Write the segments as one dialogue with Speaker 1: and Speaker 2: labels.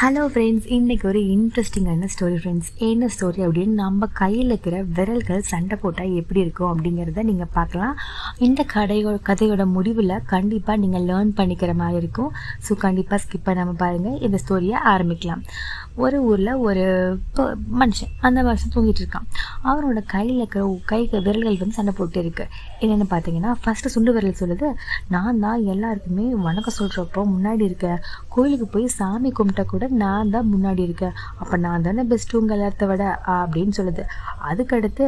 Speaker 1: Hello friends, இன்றைக்கி ஒரு இன்ட்ரெஸ்டிங்கான ஸ்டோரி ஃப்ரெண்ட்ஸ். என்ன ஸ்டோரி அப்படின்னு நம்ம கையில் இருக்கிற விரல்கள் சண்டை போட்டால் எப்படி இருக்கும் அப்படிங்கிறத நீங்கள் பார்க்கலாம். இந்த கதையோட முடிவில் கண்டிப்பாக நீங்கள் லேர்ன் பண்ணிக்கிற மாதிரி இருக்கும். ஸோ கண்டிப்பாக ஸ்கிப் பண்ணாமல் பாருங்கள். இந்த ஸ்டோரியை ஆரம்பிக்கலாம். ஒரு ஊரில் ஒரு மனுஷன், அந்த மனுஷன் தூங்கிட்டு இருக்கான். அவனோட கையில் இருக்கிற விரல்கள் வந்து சண்டை போட்டு இருக்கு. என்னென்னு பார்த்தீங்கன்னா, ஃபஸ்ட்டு சுண்டு விரல் சொல்லுது, நான் தான் எல்லாருக்குமே வணக்கம் சொல்கிறப்போ முன்னாடி இருக்கேன். கோயிலுக்கு போய் சாமி கும்பிட்ட கூட நான் தான் முன்னாடி இருக்கேன். அப்போ நான் தானே பெஸ்ட்டு உங்கள் எல்லாத்த விட அப்படின்னு சொல்லுது. அதுக்கடுத்து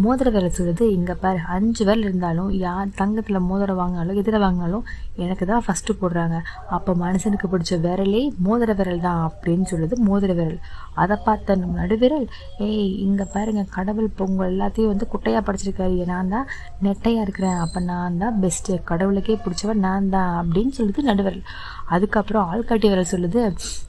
Speaker 1: மோதிர விரல் சொல்லுது, இங்கே பாரு 5 விரல் இருந்தாலும் யார் தங்கத்தில் மோதிரம் வாங்கினாலும் எதில் வாங்கினாலும் எனக்கு தான் ஃபஸ்ட்டு போடுறாங்க. அப்போ மனுஷனுக்கு பிடிச்ச விரலே மோதிர விரல் தான் அப்படின்னு சொல்லுது மோதிர விரல். அதை பார்த்த நடுவிரல், இங்கே பாருங்க, கடவுள் இப்போ உங்கள் எல்லாத்தையும் வந்து குட்டையாக படைச்சிருக்காரு, நான் தான் நெட்டையாக இருக்கிறேன், அப்போ நான் தான் பெஸ்ட்டு, கடவுளுக்கே பிடிச்சவன் நான் தான் அப்படின்னு சொல்லுது நடுவிரல். அதுக்கப்புறம் ஆள்காட்டி விரல் சொல்லுது,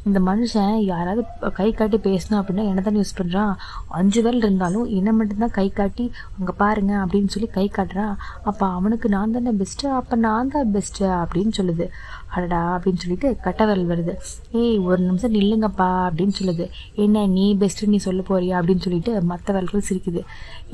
Speaker 1: இந்த மனுஷன் யாராவது கை காட்டி பேசணும் அப்படின்னா என்ன தான் யூஸ் பண்ணுறான். 5 விரல் இருந்தாலும் என்ன மட்டும்தான் கை காட்டி அங்கே பாருங்க அப்படின்னு சொல்லி கை காட்டுறான். அப்போ அவனுக்கு நான் தானே பெஸ்ட்டு, அப்போ நான் தான் பெஸ்ட்டு அப்படின்னு சொல்லுது. அடடா அப்படின்னு சொல்லிட்டு கட்டை விரல் வருது. ஒரு நிமிஷம் நில்லுங்கப்பா அப்படின்னு சொல்லுது. என்ன நீ பெஸ்ட்டு நீ சொல்ல போறியா அப்படின்னு சொல்லிட்டு மற்ற விரல்கள் சிரிக்குது.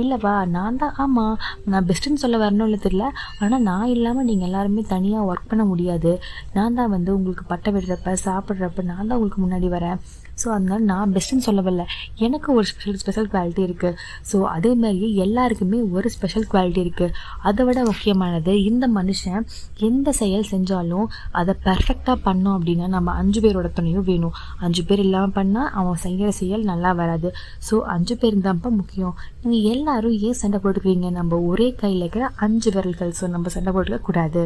Speaker 1: இல்லைப்பா நான் தான், ஆமாம் நான் பெஸ்ட்டுன்னு சொல்ல வரணும் இல்லை தெரியல, ஆனால் நான் இல்லாமல் நீங்கள் எல்லாருமே தனியாக ஒர்க் பண்ண முடியாது. நான் தான் வந்து உங்களுக்கு பட்டை விடுறப்ப சாப்பிட்றப்ப நான் தான் உங்களுக்கு முன்னாடி வரேன். ஸோ அதனால நான் பெஸ்ட்டுன்னு சொல்ல வரல, எனக்கு ஒரு ஸ்பெஷல் குவாலிட்டி இருக்குது. ஸோ அதே மாதிரியே எல்லாருக்குமே ஒரு ஸ்பெஷல் குவாலிட்டி இருக்குது. அதை விட முக்கியமானது, இந்த மனுஷன் எந்த செயல் செஞ்சாலும் அதை பர்ஃபெக்டாக பண்ணோம் அப்படின்னா நம்ம 5 பேரோட துணையும் வேணும். 5 பேர் இல்லாமல் பண்ணால் அவன் செய்கிற செயல் நல்லா வராது. ஸோ 5 பேர் தான்ப்பா முக்கியம். நீங்கள் எல்லாரும் ஏன் சண்டை போட்டுக்கிறீங்க, நம்ம ஒரே கையில் இருக்கிற 5 விரல்கள், ஸோ நம்ம சண்டை போட்டுக்க கூடாது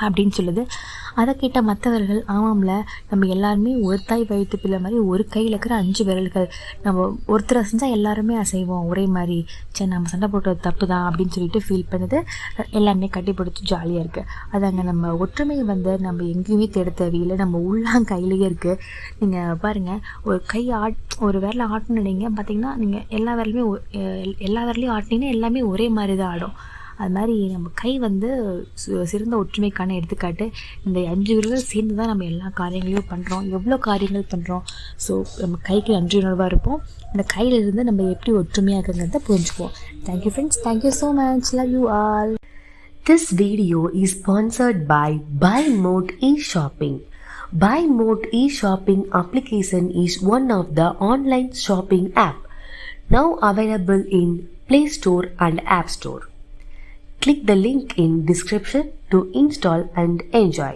Speaker 1: அப்படின்னு சொல்லுது. அதை கேட்ட மற்றவர்கள், ஆமாம்ல நம்ம எல்லாருமே ஒரு தாய் வயிற்று பிள்ளை மாதிரி ஒரு கையில் இருக்கிற 5 விரல்கள், நம்ம ஒருத்தரை செஞ்சால் எல்லாருமே அசைவோம் ஒரே மாதிரி, சரி நம்ம சண்டை போட்டது தப்பு தான் அப்படின்னு சொல்லிட்டு ஃபீல் பண்ணுது. எல்லாருமே கட்டி பிடிச்சி ஜாலியாக இருக்குது. அதாங்க நம்ம ஒற்றுமையை வந்து நம்ம எங்கேயுமே தேட தேவையில்லை, நம்ம உள்ளாங்கையிலேயே இருக்குது. நீங்கள் பாருங்கள், ஒரு விரலை ஆட்டணும்னு நினைங்க, பார்த்தீங்கன்னா நீங்கள் எல்லா விரலையும் ஆட்டினீங்கன்னா எல்லாமே ஒரே மாதிரி தான் ஆடும். அது மாதிரி நம்ம கை வந்து சிறந்த ஒற்றுமைக்கான எடுத்துக்காட்டு. இந்த 5 விரல்கள் சேர்ந்து தான் நம்ம எல்லா காரியங்களையும் பண்ணுறோம், எவ்வளோ காரியங்கள் பண்ணுறோம். ஸோ நம்ம கைக்கு நன்றி உணர்வாக இருப்போம். இந்த கையிலிருந்து நம்ம எப்படி ஒற்றுமையாக இருக்கிறத புரிஞ்சுப்போம். Thank you friends, thank you so much, love you all.
Speaker 2: This video is sponsored by Buy Mode eShopping. Buy Mode eShopping application is one of the online shopping app now available in Play Store and App Store. Click the link in description to install and enjoy.